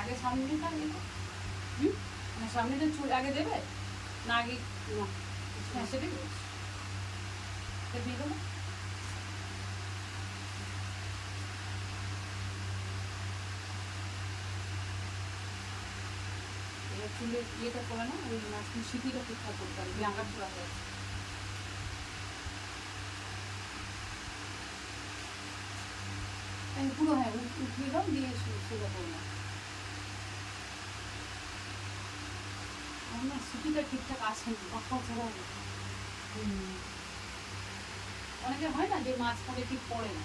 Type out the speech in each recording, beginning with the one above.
আগে সামনেটা মানে সামনেটা চুল আগে দেবে না আগে? না, হ্যাঁ সেটাই বলছি। দিয়ে দেবো। এবার চুলের ইয়েটা করে না, ওই মাঝখানে সিটিটা ঠিকঠাক করতে হবে, আঁকার ছোড়া হয়ে পুরো। হ্যাঁ উঠিয়ে দাও, দিয়ে সোজা করো না। আমার না সিটিটা ঠিকঠাক আসেনি, আঁকা ছোড়া হয়েছে। অনেকে হয় না যে মাঝখানে ঠিক পড়ে না।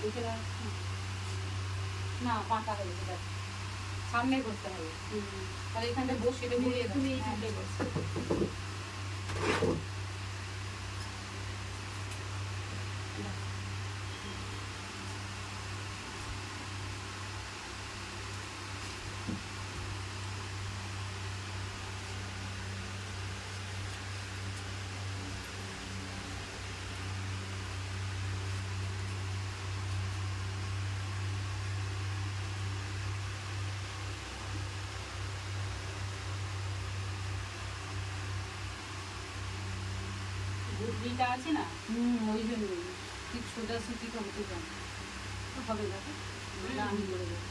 দেখে না পাকা হয়েছে, দেখ সামনে করতে হবে। তাহলে এখানটা বসে এটা ঘুরিয়ে তুমি এই সামনে বসে। ঘুগনিটা আছে না, ওই জন্যই ঠিক সোজা সুতিটা হতে চান হবে দেখো, আমি করে দেবো।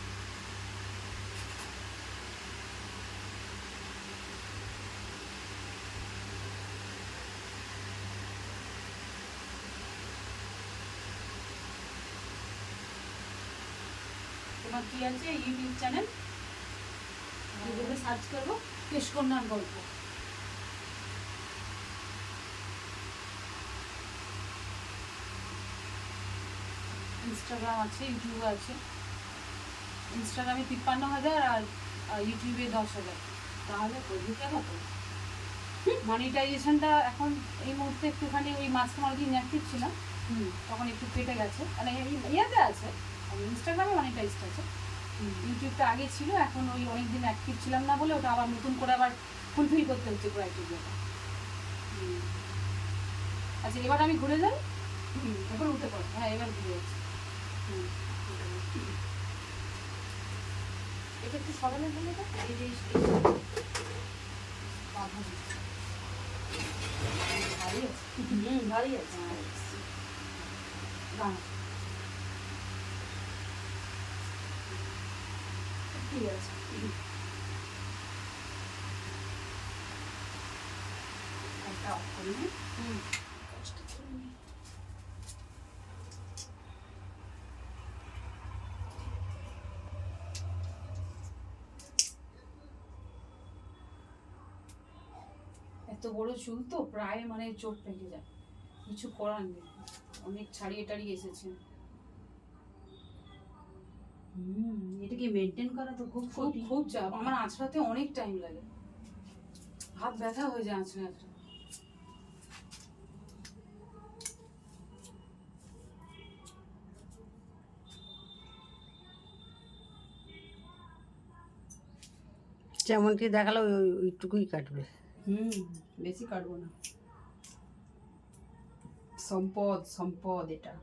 তোমার কি আছে ইউটিউব চ্যানেল? গুগলে সার্চ করবো কেশকন্যার গল্প। ইনস্টাগ্রাম আছে, ইউটিউব আছে। ইনস্টাগ্রামে 53,000 আর ইউটিউবে 10,000। তাহলে ওইদিকে কত মনিটাইজেশনটা এখন এই মুহূর্তে একটুখানি ওই মাঝখানে দিন অ্যাক্টিভ ছিলাম, তখন একটু কেটে গেছে। মানে ইয়েতে আছে, ইনস্টাগ্রামে মনিটাইজড আছে। ইউটিউবটা আগে ছিল, এখন ওই অনেকদিন অ্যাক্টিভ ছিলাম না বলে ওটা আবার নতুন করে আবার ফুলফিল করতে হচ্ছে ক্রাইটেরিয়াটা। আচ্ছা এবার আমি ঘুরে যাই। এবার উঠে পড়ো। হ্যাঁ এবার ঘুরে যাচ্ছি। এটা একটু সরালে বলে দাও, এই যে ভারী আছে, ভারী আছে। ঠিক আছে, একটা অফ করি। এত বড় চুল তো প্রায় মানে চোখ পেকে যায়, কিছু করার নেই, অনেক ছাড়িয়ে টাড়িয়ে এসেছে। এটাকে মেনটেন করা তো খুব খুব খুব চাপ। আমার আঁচড়াতে অনেক টাইম লাগে, হাত ব্যথা হয়ে যায় আঁচড়ে আঁচড়ে। যেমন কি দেখালো ওইটুকুই কাটবে। বেশি কাটবো না। সম্পদ সম্পদ এটা।